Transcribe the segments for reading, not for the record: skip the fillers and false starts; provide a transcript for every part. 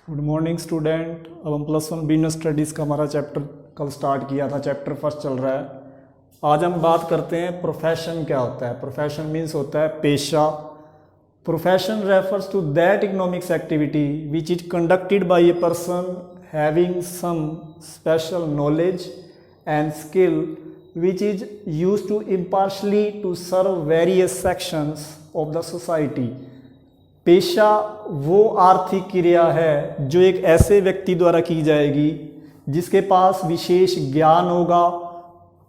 Good morning student. अब हम +1 business studies का हमारा चैप्टर कल स्टार्ट किया था, चैप्टर फर्स्ट चल रहा है। आज हम बात करते हैं प्रोफेशन क्या होता है। प्रोफेशन मीन्स होता है पेशा। Profession refers to that economics activity which is conducted by a person having some special knowledge and skill which is used to impartially to serve various sections of the society. पेशा वो आर्थिक क्रिया है जो एक ऐसे व्यक्ति द्वारा की जाएगी जिसके पास विशेष ज्ञान होगा,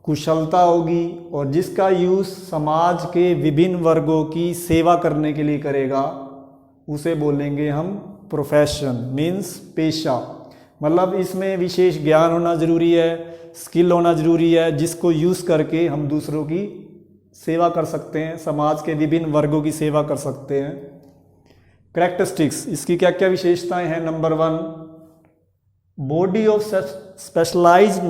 कुशलता होगी और जिसका यूज़ समाज के विभिन्न वर्गों की सेवा करने के लिए करेगा, उसे बोलेंगे हम प्रोफेशन मीन्स पेशा। मतलब इसमें विशेष ज्ञान होना ज़रूरी है, स्किल होना ज़रूरी है, जिसको यूज़ करके हम दूसरों की सेवा कर सकते हैं, समाज के विभिन्न वर्गों की सेवा कर सकते हैं। कैरेक्टरिस्टिक्स, इसकी क्या क्या विशेषताएं हैं। Number 1, body of specialised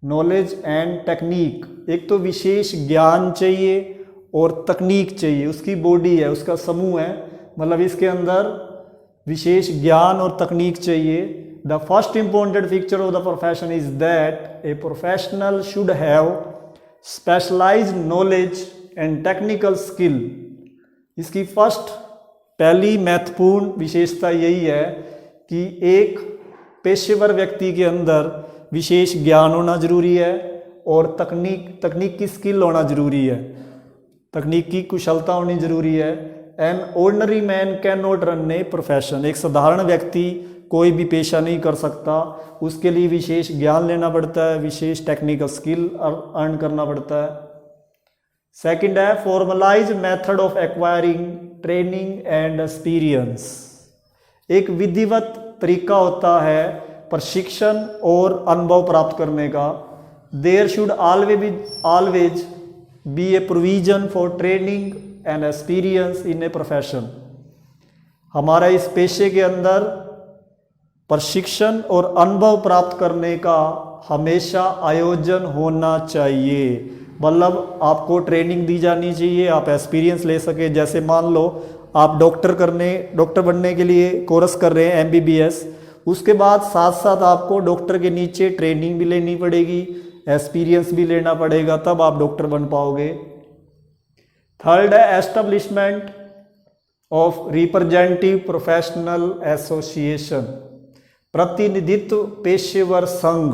knowledge and technique. एक तो विशेष ज्ञान चाहिए और तकनीक चाहिए, उसकी बॉडी है, उसका समूह है, मतलब इसके अंदर विशेष ज्ञान और तकनीक चाहिए। The first important feature of the profession is that a professional should have specialised knowledge and technical skill. इसकी पहली महत्वपूर्ण विशेषता यही है कि एक पेशेवर व्यक्ति के अंदर विशेष ज्ञान होना जरूरी है और तकनीक की स्किल होना जरूरी है, तकनीक की कुशलता होनी जरूरी है। An ordinary man can not run a profession. एक साधारण व्यक्ति कोई भी पेशा नहीं कर सकता, उसके लिए विशेष ज्ञान लेना पड़ता है, विशेष टेक्निकल स्किल अर्न करना पड़ता है। सेकंड है formalise method of acquiring training and experience. एक विधिवत तरीका होता है प्रशिक्षण और अनुभव प्राप्त करने का। There should always be a provision for training and experience in a profession. हमारा इस पेशे के अंदर प्रशिक्षण और अनुभव प्राप्त करने का हमेशा आयोजन होना चाहिए। मतलब आपको ट्रेनिंग दी जानी चाहिए, आप एक्सपीरियंस ले सके। जैसे मान लो आप डॉक्टर बनने के लिए कोर्स कर रहे हैं MBBS, उसके बाद साथ साथ आपको डॉक्टर के नीचे ट्रेनिंग भी लेनी पड़ेगी, एक्सपीरियंस भी लेना पड़ेगा, तब आप डॉक्टर बन पाओगे। थर्ड है establishment of representative professional association. प्रतिनिधित्व पेशेवर संघ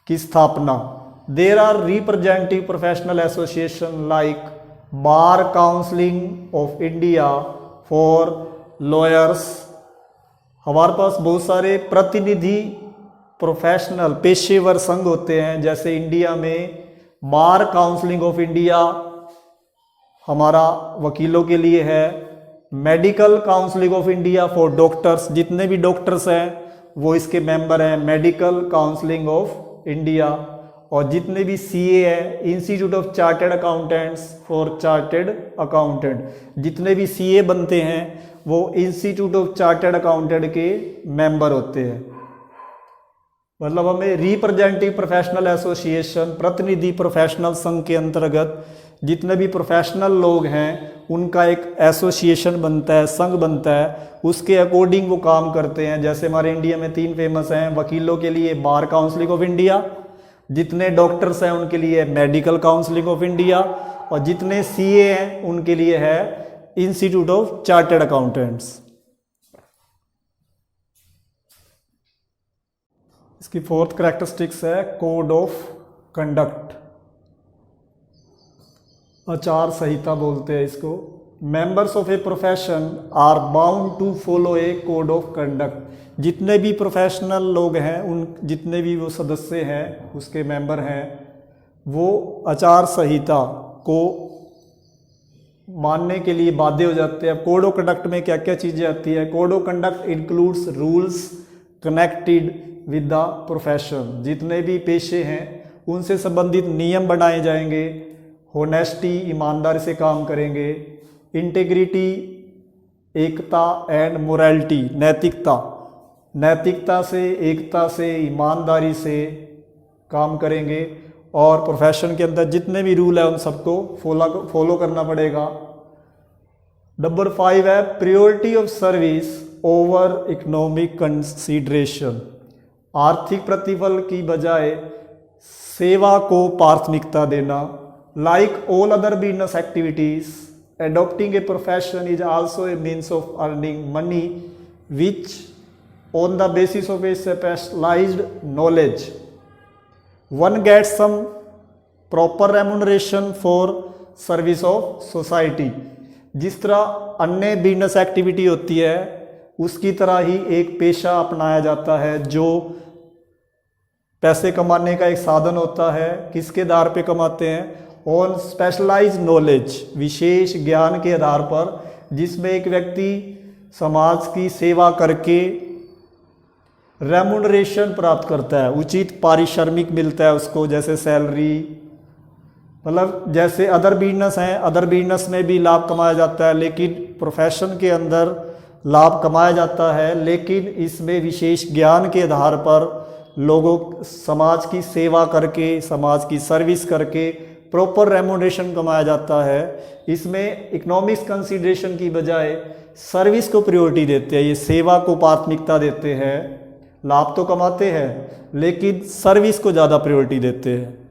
की स्थापना। There are representative professional association like Bar Council of India for lawyers। हमारे पास बहुत सारे प्रतिनिधि प्रोफेशनल पेशेवर संघ होते हैं, जैसे इंडिया में बार काउंसिलिंग ऑफ इंडिया हमारा वकीलों के लिए है, medical counselling of India for doctors, जितने भी डॉक्टर्स हैं वो इसके मेंबर हैं मेडिकल काउंसिलिंग ऑफ इंडिया। और जितने भी CA है institute of chartered accountants for chartered accountant, जितने भी CA बनते हैं वो इंस्टीट्यूट ऑफ चार्टर्ड अकाउंटेंट के मेंबर होते हैं। मतलब हमें रिप्रेजेंटेटिव प्रोफेशनल एसोसिएशन प्रतिनिधि प्रोफेशनल संघ के अंतर्गत जितने भी प्रोफेशनल लोग हैं उनका एक एसोसिएशन बनता है, संघ बनता है, उसके अकॉर्डिंग वो काम करते हैं। जैसे हमारे इंडिया में 3 फेमस हैं, वकीलों के लिए बार काउंसिलिंग ऑफ इंडिया, जितने डॉक्टर्स हैं उनके लिए मेडिकल काउंसिलिंग ऑफ इंडिया और जितने CA हैं उनके लिए है इंस्टीट्यूट ऑफ चार्टर्ड अकाउंटेंट्स। इसकी 4th कैरेक्टरिस्टिक्स है कोड ऑफ कंडक्ट। आचार संहिता बोलते हैं इसको। Members of a profession are bound to follow a code of conduct. जितने भी प्रोफेशनल लोग हैं, उन जितने भी वो सदस्य हैं, उसके मेंबर हैं, वो आचार संहिता को मानने के लिए बाध्य हो जाते हैं। कोड ऑफ कंडक्ट में क्या क्या चीज़ें आती है। Code of conduct includes rules connected with the profession. जितने भी पेशे हैं उनसे संबंधित नियम बनाए जाएंगे। होनेस्टी, ईमानदारी से काम करेंगे। इंटेग्रिटी, एकता एंड मोरालिटी, नैतिकता से, एकता से, ईमानदारी से काम करेंगे। और प्रोफेशन के अंदर जितने भी रूल है उन सबको फॉलो करना पड़ेगा। नंबर 5 है priority of service over economic consideration. आर्थिक प्रतिफल की बजाय सेवा को प्राथमिकता देना। Like all other business activities, adopting a profession is also a means of earning money which on the basis of a specialized knowledge one gets some proper remuneration for service of society। जिस तरह अन्य business activity होती है उसकी तरह ही एक पेशा अपनाया जाता है जो पैसे कमाने का एक साधन होता है। किसके आधार पे कमाते हैं? ऑन स्पेशलाइज्ड नॉलेज, विशेष ज्ञान के आधार पर, जिसमें एक व्यक्ति समाज की सेवा करके रेमुनरेशन प्राप्त करता है, उचित पारिश्रमिक मिलता है उसको, जैसे सैलरी। मतलब जैसे अदर बिजनेस हैं, अदर बिजनेस में भी लाभ कमाया जाता है, लेकिन प्रोफेशन के अंदर लाभ कमाया जाता है, लेकिन इसमें विशेष ज्ञान के आधार पर लोगों समाज की सेवा करके, समाज की सर्विस करके प्रॉपर रेमुनरेशन कमाया जाता है। इसमें इकोनॉमिक्स कंसीडरेशन की बजाय सर्विस को प्रायोरिटी देते हैं, ये सेवा को प्राथमिकता देते हैं। लाभ तो कमाते हैं लेकिन सर्विस को ज़्यादा प्रायोरिटी देते हैं।